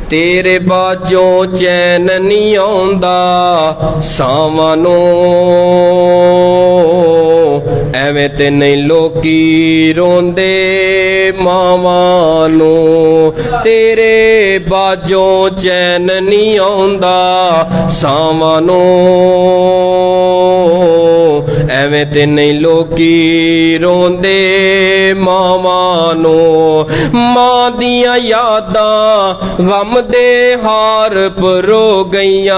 तेरे बाजों चैन नहीं आउंदा सावां नूं ਐਵੇਂ ਤੇ ਨਹੀਂ ਲੋਕੀ ਰੋਂਦੇ ਮਾਵਾਂ ਨੂੰ ਤੇਰੇ ਬਾਝੋਂ ਚੈਨ ਨਹੀਂ ਆਉਂਦਾ ਸਾਵਾਂ ਨੂੰ ਐਵੇਂ ਤੇ ਨਹੀਂ ਲੋਕੀ ਰੋਂਦੇ ਮਾਵਾਂ ਨੂੰ ਮਾਂ ਦੀਆਂ ਯਾਦਾਂ ਗਮ ਦੇ ਹਾਰ ਪਰੋ ਗਈਆਂ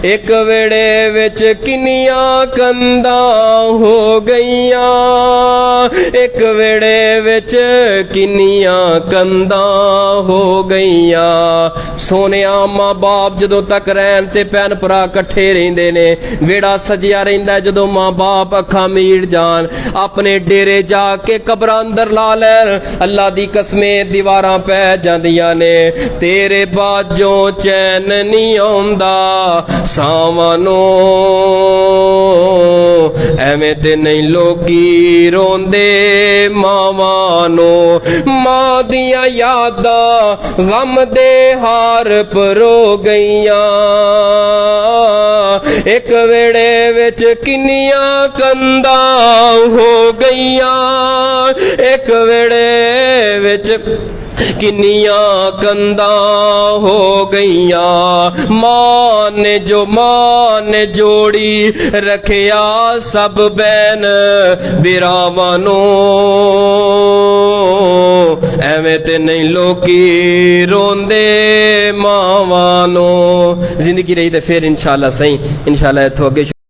ਇੱਕ ਵੇੜੇ ਵਿੱਚ ਕਿੰਨੀਆਂ ਕੰਧਾਂ ਹੋ ਗਈਆਂ ਇੱਕ ਵੇੜੇ ਵਿੱਚ ਕਿੰਨੀਆਂ ਕੰਧਾਂ ਹੋ ਗਈਆਂ ਸੋਹਣਿਆ ਮਾਂ ਬਾਪ ਜਦੋਂ ਤੱਕ ਰਹਿਣ ਤੇ ਭੈਣ ਭਰਾ ਇਕੱਠੇ ਰਹਿੰਦੇ ਨੇ ਵੇੜਾ ਸਜਿਆ ਰਹਿੰਦਾ ਜਦੋਂ ਮਾਂ ਬਾਪ ਅੱਖਾਂ ਮੀਟ ਜਾਣ ਆਪਣੇ ਡੇਰੇ ਜਾ ਕੇ ਕਬਰਾਂ ਅੰਦਰ ਲਾ ਲੈਣ ਅੱਲਾ ਦੀ ਕਸਮੇ ਦੀਵਾਰਾਂ ਪੈ ਜਾਂਦੀਆਂ ਨੇ ਤੇਰੇ ਬਾਝੋਂ ਚੈਨ ਨਹੀਂ ਆਉਂਦਾ ਸਾਵਾਂ ਨੂੰ ਐਵੇਂ ਤੇ ਨਹੀਂ ਲੋਕੀ ਰੋਂਦੇ ਮਾਵਾਂ ਨੂੰ ਮਾਂ ਦੀਆਂ ਯਾਦਾਂ ਗਮ ਦੇ ਹਾਰ ਪਰੋ ਗਈਆਂ ਇੱਕ ਵੇੜੇ ਵਿੱਚ ਕਿੰਨੀਆਂ ਕੰਧਾਂ ਹੋ ਗਈਆਂ ਇੱਕ ਵੇੜੇ ਵਿੱਚ किन्नियां कंधां हो गईयां मां ने जोड़ी रखिया सब बैन बिरावां नूं ਐਵੇਂ ਤੇ नहीं लोकी रोंदे मावां नूं जिंदगी रही तो फिर इंशाअल्लाह सही इंशाअल्लाह इत्थों अगे